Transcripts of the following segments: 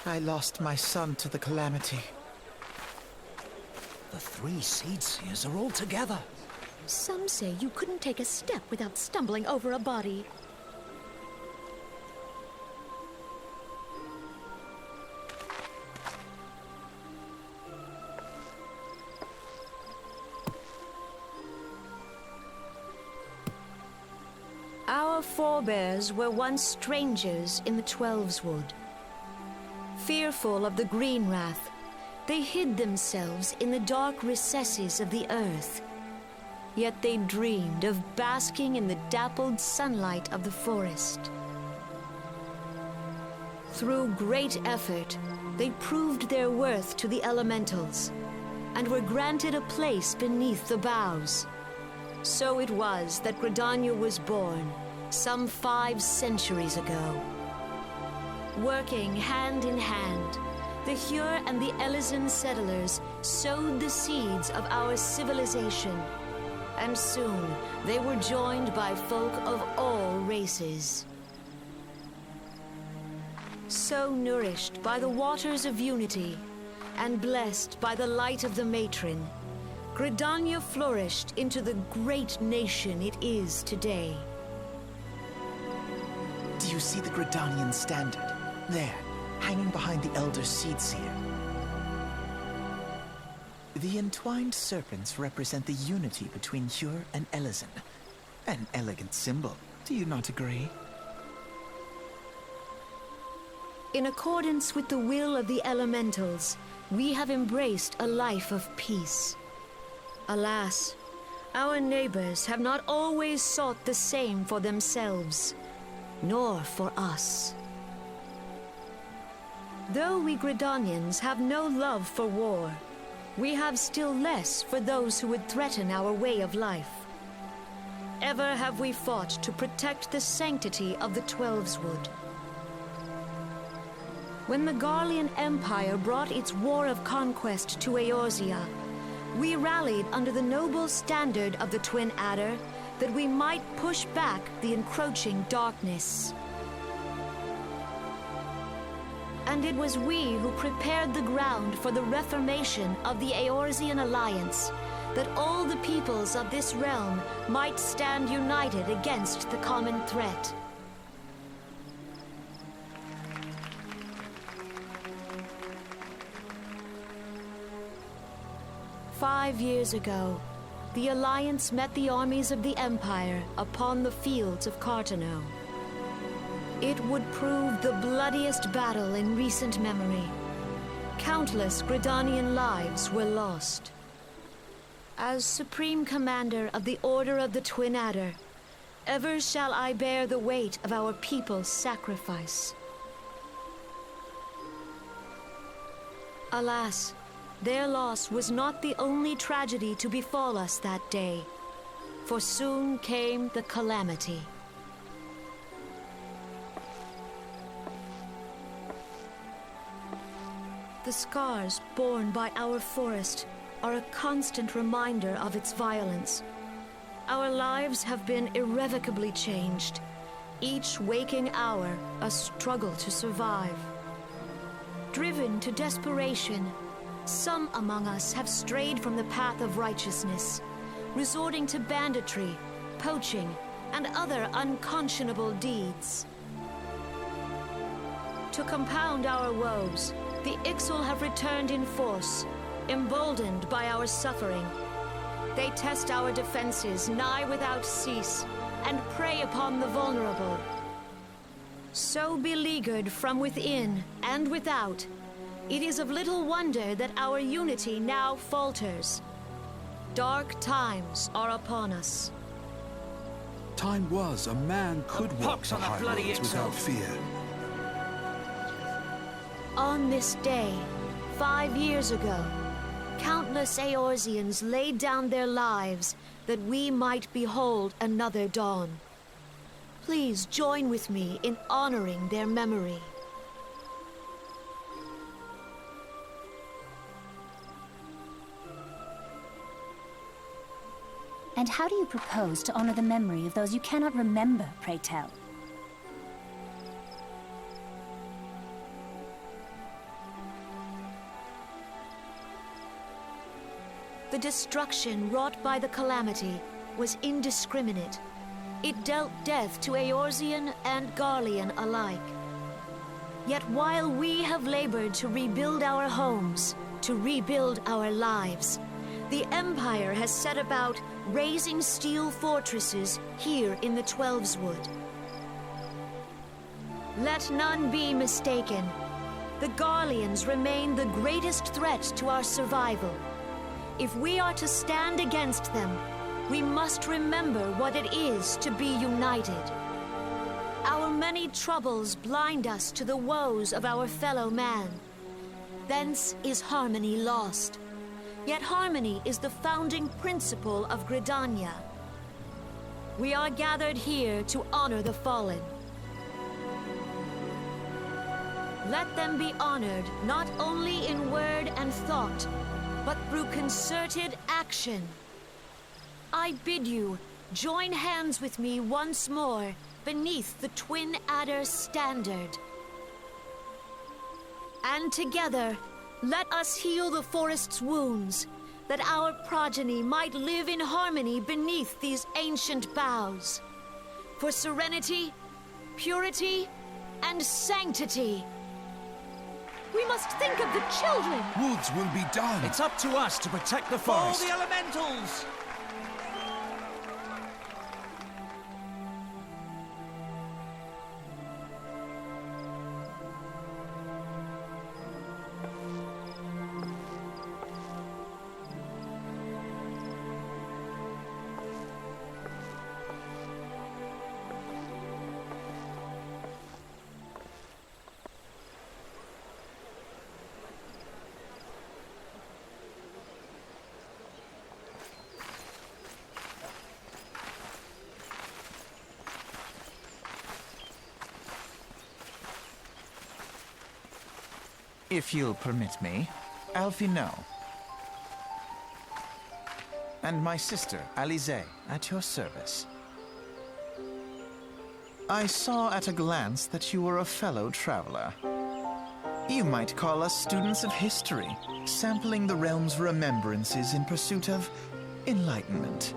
I lost my son to the calamity. The three seed seers are all together. Some say you couldn't take a step without stumbling over a body. Our forebears were once strangers in the Twelveswood. Fearful of the green wrath, they hid themselves in the dark recesses of the earth. Yet they dreamed of basking in the dappled sunlight of the forest. Through great effort, they proved their worth to the elementals, and were granted a place beneath the boughs. So it was that Gridania was born, some 5 centuries ago. Working hand in hand, the Hyur and the Elysian settlers sowed the seeds of our civilization, and soon they were joined by folk of all races. So nourished by the waters of unity, and blessed by the light of the matron, Gridania flourished into the great nation it is today. Do you see the Gridanian standard? There, hanging behind the Elder Seed Seer. The entwined serpents represent the unity between Hyur and Elysian. An elegant symbol, do you not agree? In accordance with the will of the elementals, we have embraced a life of peace. Alas, our neighbors have not always sought the same for themselves, nor for us. Though we Gridanians have no love for war, we have still less for those who would threaten our way of life. Ever have we fought to protect the sanctity of the Twelveswood. When the Garlean Empire brought its war of conquest to Eorzea, we rallied under the noble standard of the Twin Adder that we might push back the encroaching darkness. And it was we who prepared the ground for the reformation of the Eorzean Alliance, that all the peoples of this realm might stand united against the common threat. "5 years ago, the Alliance met the armies of the Empire upon the fields of Cartano. It would prove the bloodiest battle in recent memory. Countless Gridanian lives were lost. As Supreme Commander of the Order of the Twin Adder, ever shall I bear the weight of our people's sacrifice. Alas, their loss was not the only tragedy to befall us that day, for soon came the calamity. The scars borne by our forest are a constant reminder of its violence. Our lives have been irrevocably changed, each waking hour a struggle to survive. Driven to desperation, some among us have strayed from the path of righteousness, resorting to banditry, poaching, and other unconscionable deeds. To compound our woes, the Ixal have returned in force, emboldened by our suffering. They test our defenses nigh without cease, and prey upon the vulnerable. So beleaguered from within and without, it is of little wonder that our unity now falters. Dark times are upon us. Time was a man could walk the high roads without fear. On this day, 5 years ago, countless Eorzeans laid down their lives that we might behold another dawn. Please join with me in honoring their memory. And how do you propose to honor the memory of those you cannot remember, pray tell? The destruction wrought by the calamity was indiscriminate. It dealt death to Eorzean and Garlean alike. Yet while we have labored to rebuild our homes, to rebuild our lives, the Empire has set about raising steel fortresses here in the Twelveswood. Let none be mistaken. The Garleans remain the greatest threat to our survival. If we are to stand against them, we must remember what it is to be united. Our many troubles blind us to the woes of our fellow man. Thence is harmony lost. Yet harmony is the founding principle of Gridania. We are gathered here to honor the fallen. Let them be honored not only in word and thought, but through concerted action. I bid you join hands with me once more beneath the Twin Adder's standard. And together, let us heal the forest's wounds, that our progeny might live in harmony beneath these ancient boughs. For serenity, purity, and sanctity. We must think of the children! Woods will be done. It's up to us to protect the For forest. the elementals! If you'll permit me, Alfie No. And my sister, Alize, at your service. I saw at a glance that you were a fellow traveler. You might call us students of history, sampling the realm's remembrances in pursuit of enlightenment.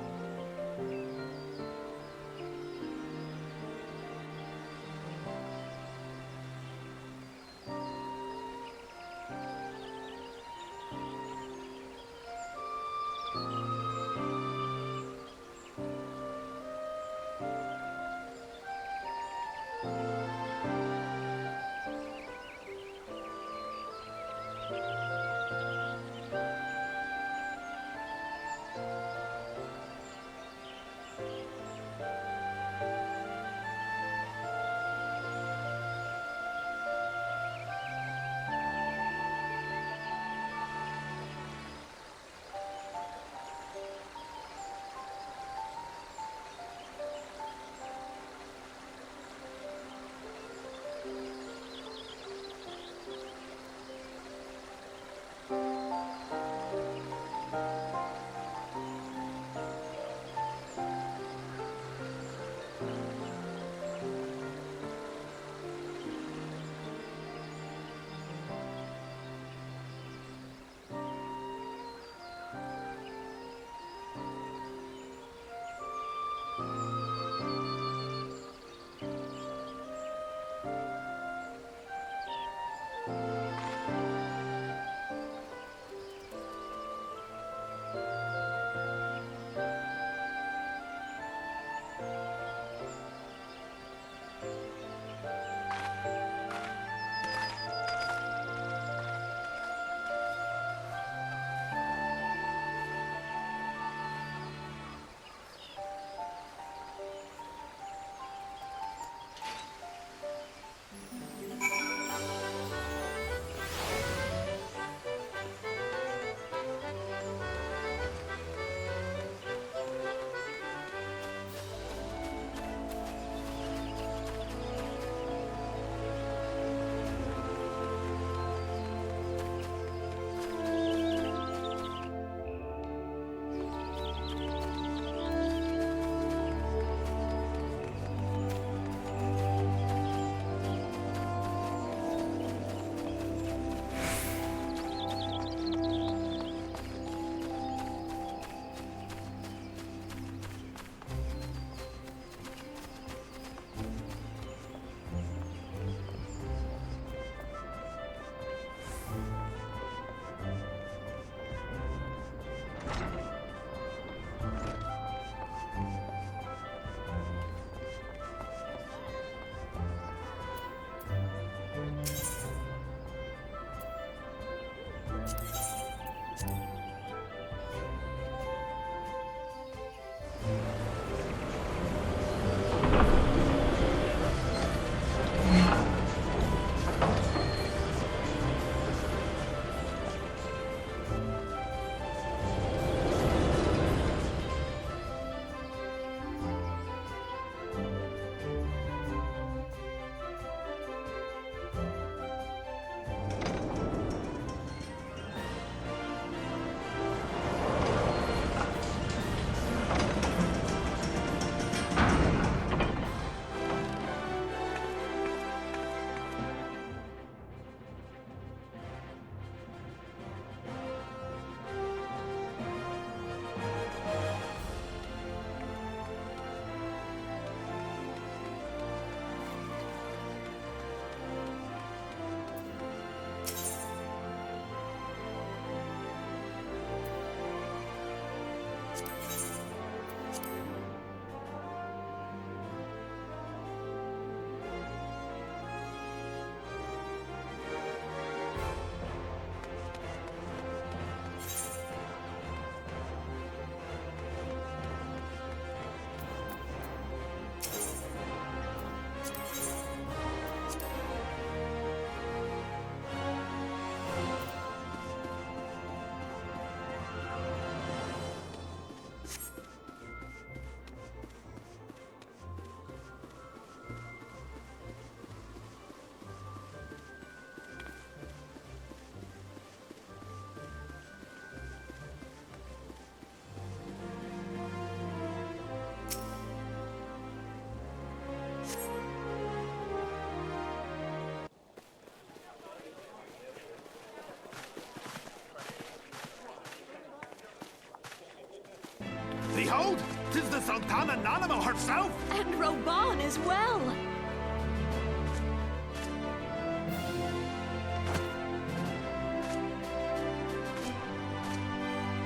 'Tis the Sultana Nanimo herself! And Reborn as well!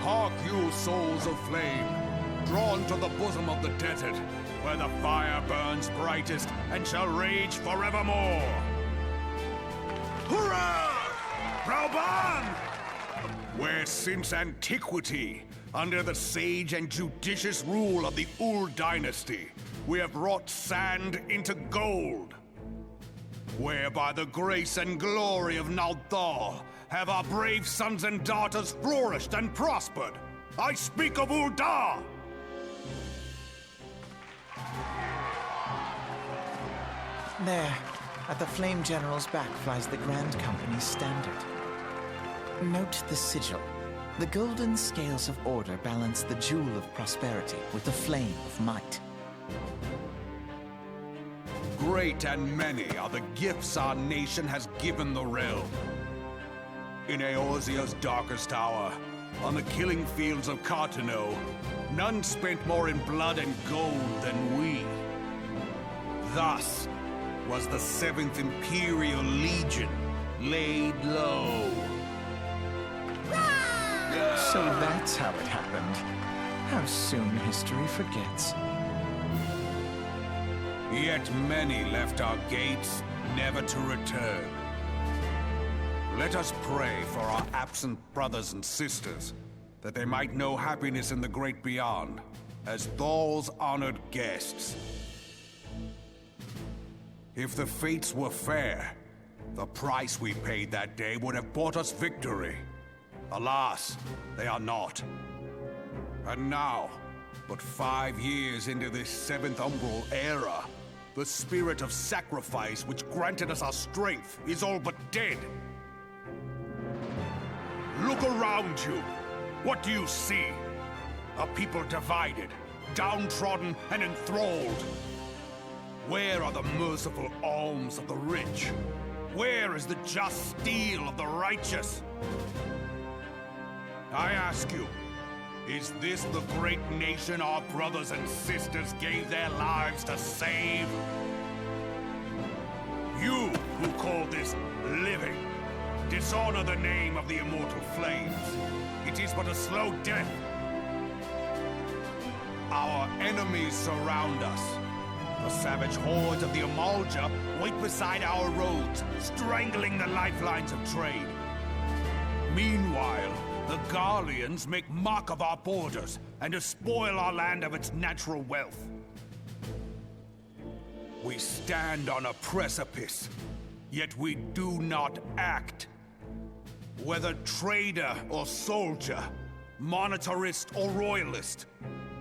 Hark you, souls of flame, drawn to the bosom of the desert, where the fire burns brightest and shall rage forevermore. Hurrah! Reborn! Where since antiquity, under the sage and judicious rule of the Ul dynasty, we have wrought sand into gold. Where by the grace and glory of Naldal have our brave sons and daughters flourished and prospered. I speak of Ul'dah! There, at the Flame General's back flies the Grand Company's standard. Note the sigil. The golden scales of order balance the jewel of prosperity with the flame of might. Great and many are the gifts our nation has given the realm. In Eorzea's darkest hour, on the killing fields of Cartano, none spent more in blood and gold than we. Thus was the 7th Imperial Legion laid low. So that's how it happened. How soon history forgets. Yet many left our gates, never to return. Let us pray for our absent brothers and sisters, that they might know happiness in the great beyond, as Thal's honored guests. If the fates were fair, the price we paid that day would have bought us victory. Alas, they are not. And now, but 5 years into this 7th Umbral era, the spirit of sacrifice which granted us our strength is all but dead. Look around you. What do you see? A people divided, downtrodden, and enthralled. Where are the merciful alms of the rich? Where is the just steel of the righteous? I ask you, is this the great nation our brothers and sisters gave their lives to save? You who call this living, dishonor the name of the immortal flames. It is but a slow death. Our enemies surround us. The savage hordes of the Amalja wait beside our roads, strangling the lifelines of trade. Meanwhile, the Garleans make mock of our borders and despoil our land of its natural wealth. We stand on a precipice, yet we do not act. Whether trader or soldier, monetarist or royalist,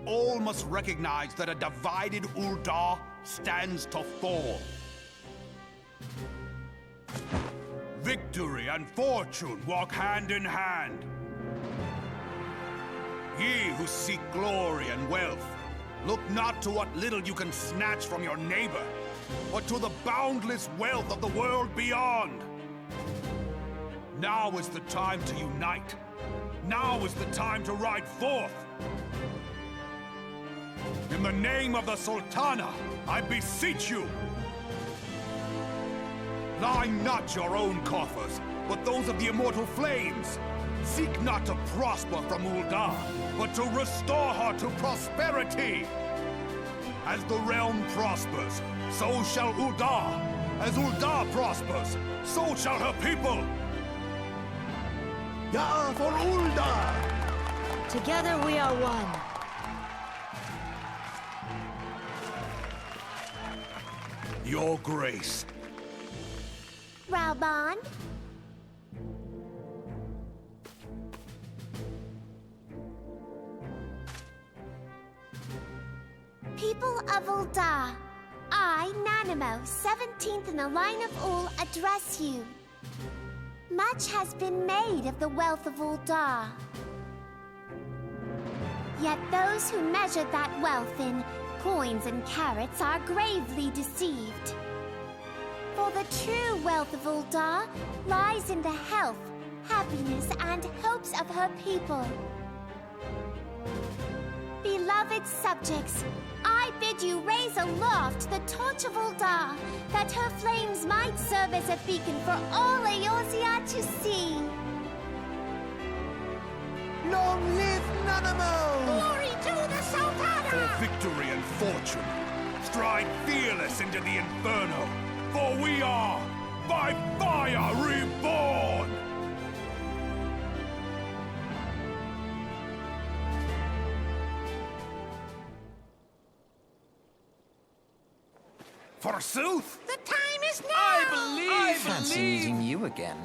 all must recognize that a divided Ul'dah stands to fall. Victory and fortune walk hand in hand. Ye who seek glory and wealth, look not to what little you can snatch from your neighbor, but to the boundless wealth of the world beyond. Now is the time to unite. Now is the time to ride forth. In the name of the Sultana, I beseech you. Line not your own coffers, but those of the immortal flames. Seek not to prosper from Ul'dah, but to restore her to prosperity. As the realm prospers, so shall Ul'dah. As Ul'dah prospers, so shall her people. Ya for Ul'dah! Together we are one. Your Grace. Reborn? People of Ul'dah, I, Nanimo, 17th in the line of Ul, address you. Much has been made of the wealth of Ul'dah. Yet those who measure that wealth in coins and carats are gravely deceived. For the true wealth of Ul'dah lies in the health, happiness, and hopes of her people. Beloved its subjects, I bid you raise aloft the torch of Ul'dah, that her flames might serve as a beacon for all Eorzea to see. Long live Nanamo! Glory to the Sultana! For victory and fortune, stride fearless into the Inferno, for we are by fire reborn! Forsooth! The time is now! I Fancy meeting you again.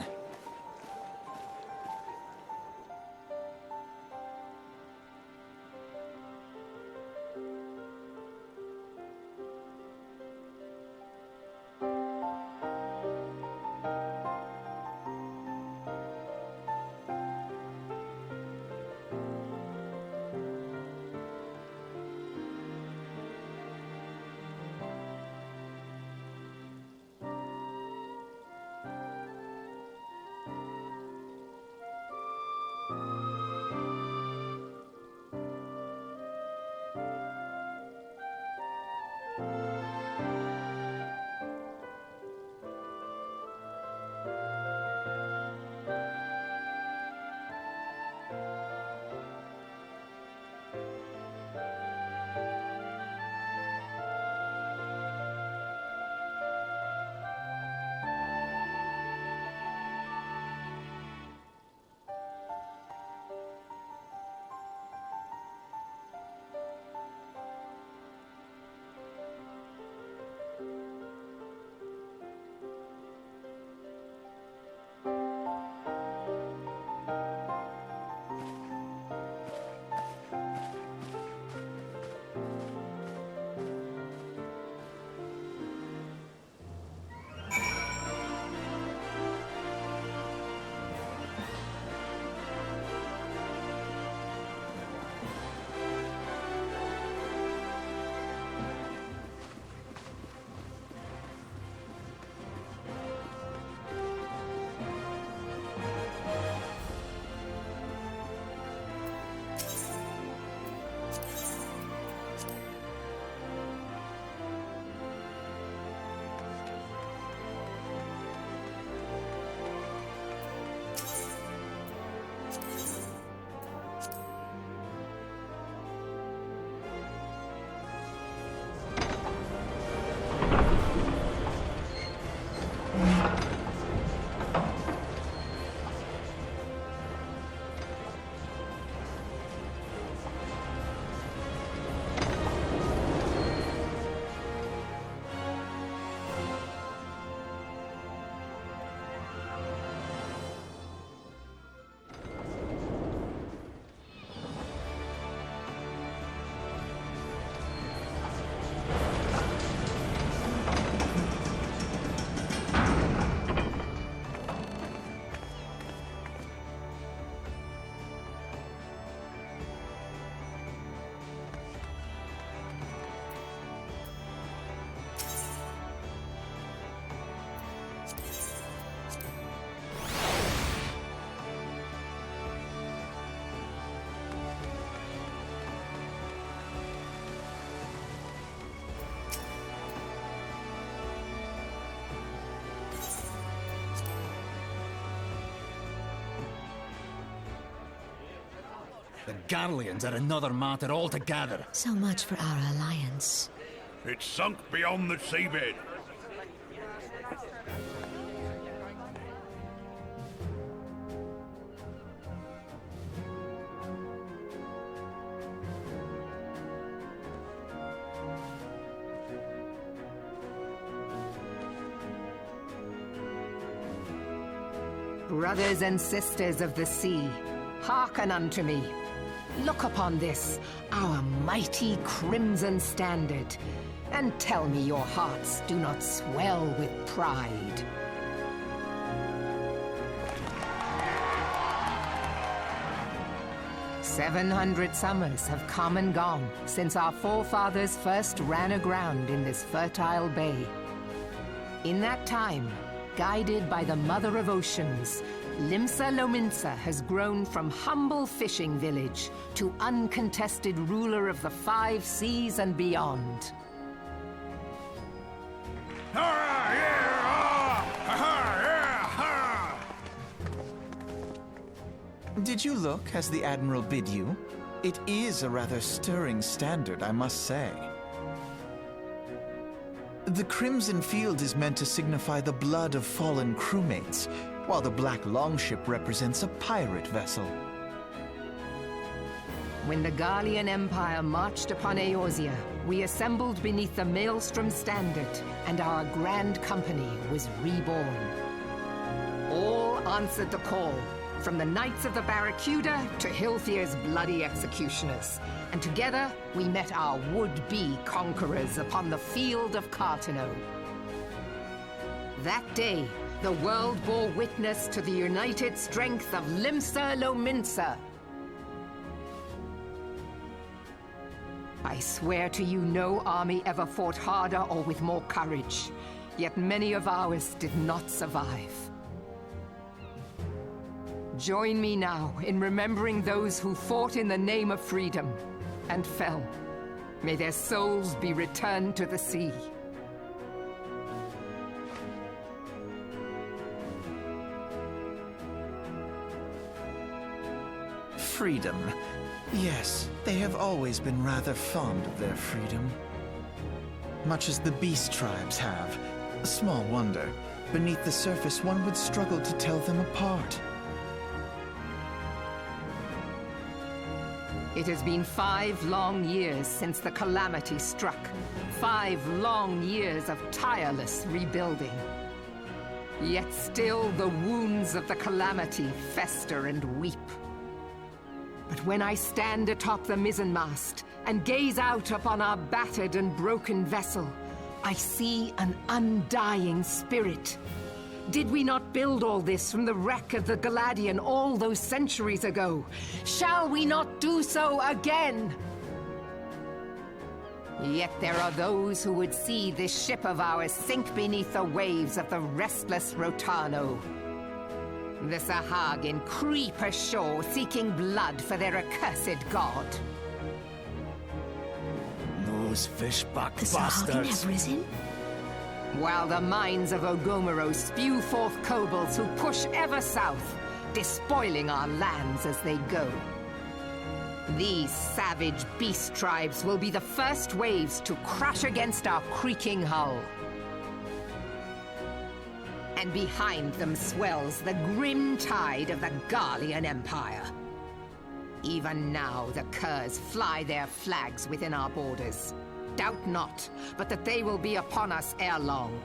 The Garleans are another matter altogether. So much for our alliance. It's sunk beyond the seabed. Brothers and sisters of the sea, hearken unto me. Look upon this, our mighty crimson standard, and tell me your hearts do not swell with pride. "700 summers have come and gone since our forefathers first ran aground in this fertile bay. In that time, guided by the Mother of Oceans, Limsa Lominsa has grown from humble fishing village to uncontested ruler of the 5 seas and beyond. Did you look as the Admiral bid you? It is a rather stirring standard, I must say. The crimson field is meant to signify the blood of fallen crewmates, while the black longship represents a pirate vessel. When the Garlean Empire marched upon Eorzea, we assembled beneath the Maelstrom standard, and our grand company was reborn. All answered the call, from the Knights of the Barracuda to Hilthier's bloody executioners. And together, we met our would-be conquerors upon the field of Cartano. That day, the world bore witness to the united strength of Limsa Lominsa. I swear to you, no army ever fought harder or with more courage. Yet many of ours did not survive. Join me now in remembering those who fought in the name of freedom and fell. May their souls be returned to the sea. Freedom. Yes, they have always been rather fond of their freedom. Much as the beast tribes have. Small wonder. Beneath the surface, one would struggle to tell them apart. It has been 5 long years since the calamity struck. 5 long years of tireless rebuilding. Yet still the wounds of the calamity fester and weep. But when I stand atop the mizzenmast and gaze out upon our battered and broken vessel, I see an undying spirit. Did we not build all this from the wreck of the Galadian all those centuries ago? Shall we not do so again? Yet there are those who would see this ship of ours sink beneath the waves of the restless Rotano. The Sahagin creep ashore seeking blood for their accursed god. Those fishback The Sahagin bastards. have risen? While the mines of Ogomero spew forth kobolds who push ever south, despoiling our lands as they go. These savage beast tribes will be the first waves to crash against our creaking hull. And behind them swells the grim tide of the Garlean Empire. Even now the curs fly their flags within our borders. Doubt not, but that they will be upon us ere long.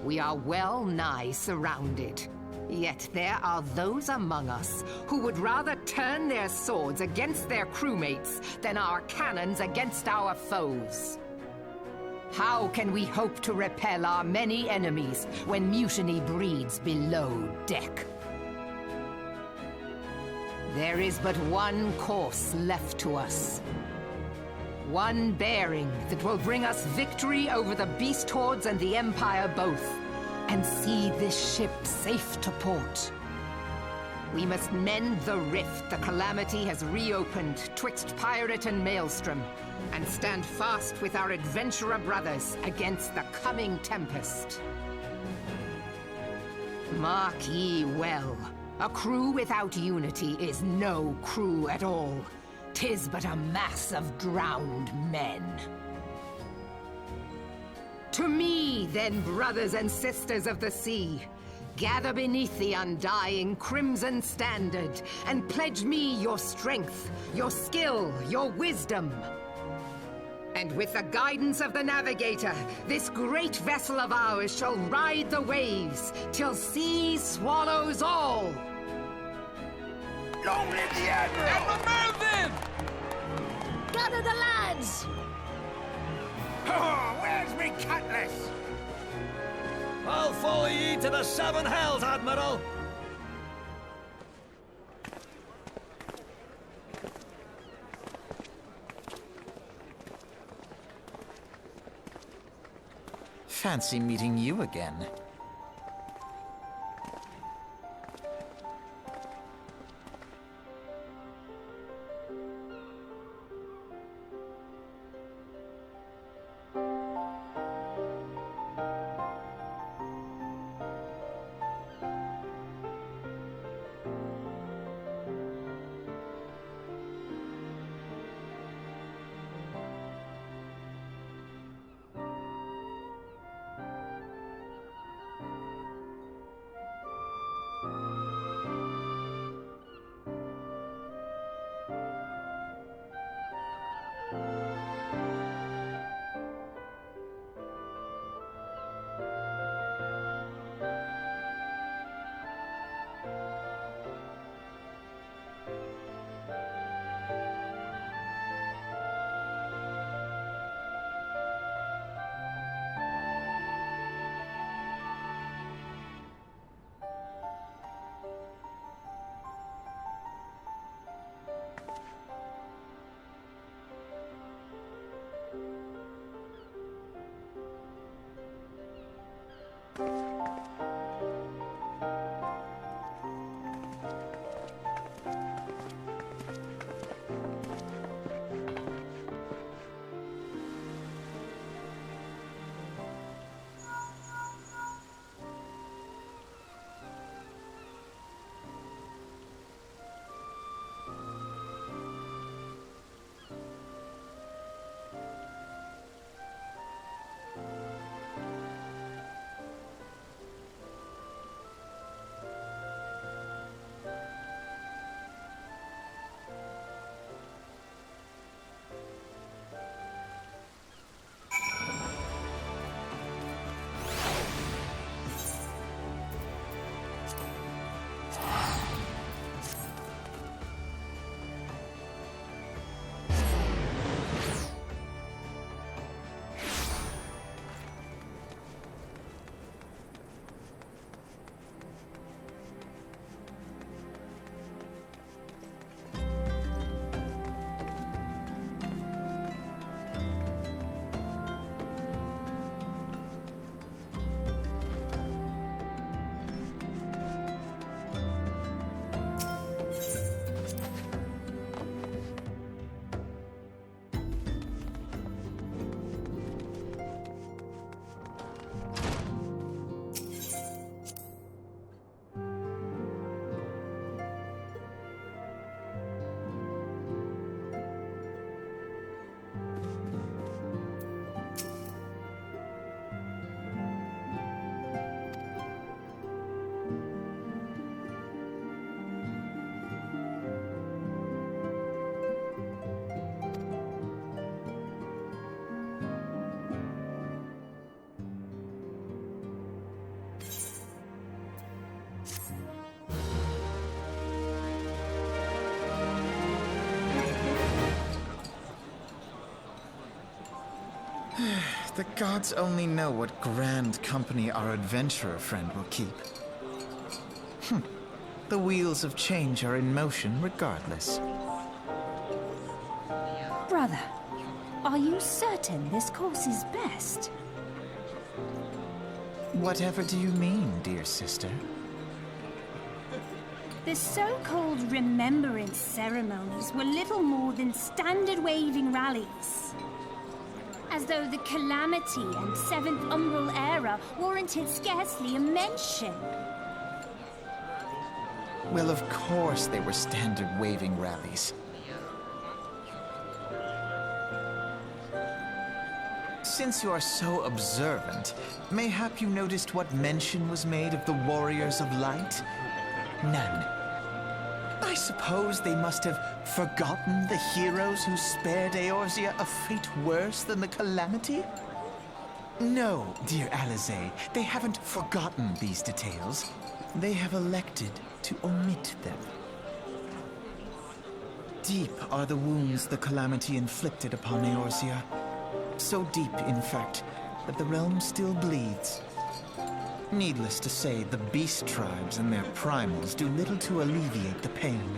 We are well nigh surrounded. Yet there are those among us who would rather turn their swords against their crewmates than our cannons against our foes. How can we hope to repel our many enemies when mutiny breeds below deck? There is but one course left to us. One bearing that will bring us victory over the beast hordes and the Empire both, and see this ship safe to port. We must mend the rift the calamity has reopened twixt pirate and maelstrom, and stand fast with our adventurer brothers against the coming tempest. Mark ye well, a crew without unity is no crew at all. 'Tis but a mass of drowned men. To me, then, brothers and sisters of the sea, gather beneath the undying crimson standard, and pledge me your strength, your skill, your wisdom. And with the guidance of the navigator, this great vessel of ours shall ride the waves, till sea swallows all. Long live the Admiral! Admiral Mervyn! Gather the lads! Oh, where's me cutlass? I'll follow ye to the 7 hells, Admiral! Fancy meeting you again. The gods only know what grand company our adventurer friend will keep. The wheels of change are in motion regardless. Brother, are you certain this course is best? Whatever do you mean, dear sister? The so-called remembrance ceremonies were little more than standard waving rallies. As though the Calamity and Seventh Umbral Era warranted scarcely a mention. Well, of course they were standard waving rallies. Since you are so observant, mayhap you noticed what mention was made of the Warriors of Light? None. I suppose they must have forgotten the heroes who spared Eorzea a fate worse than the Calamity? No, dear Alizé, they haven't forgotten these details. They have elected to omit them. Deep are the wounds the Calamity inflicted upon Eorzea. So deep, in fact, that the realm still bleeds. Needless to say, the beast tribes and their primals do little to alleviate the pain.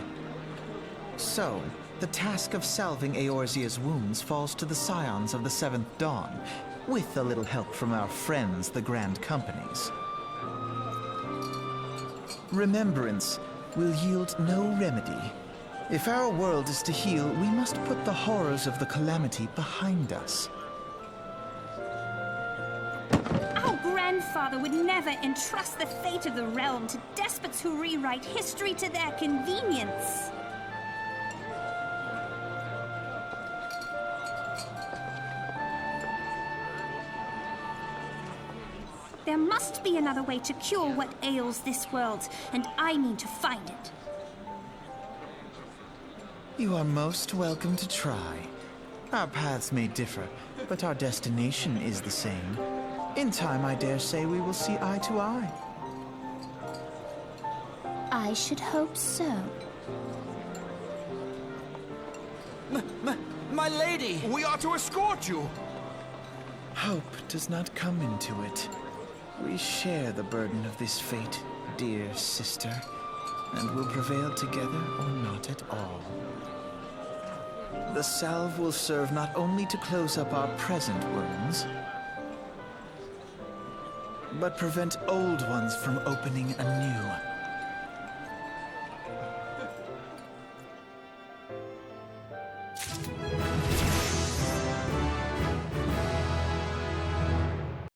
So, the task of salving Eorzea's wounds falls to the scions of the Seventh Dawn, with a little help from our friends, the Grand Companies. Remembrance will yield no remedy. If our world is to heal, we must put the horrors of the Calamity behind us. Grandfather would never entrust the fate of the realm to despots who rewrite history to their convenience. There must be another way to cure what ails this world, and I mean to find it. You are most welcome to try. Our paths may differ, but our destination is the same. In time, I dare say we will see eye to eye. I should hope so. My lady! We are to escort you! Hope does not come into it. We share the burden of this fate, dear sister, and will prevail together or not at all. The salve will serve not only to close up our present wounds, but prevent old ones from opening anew.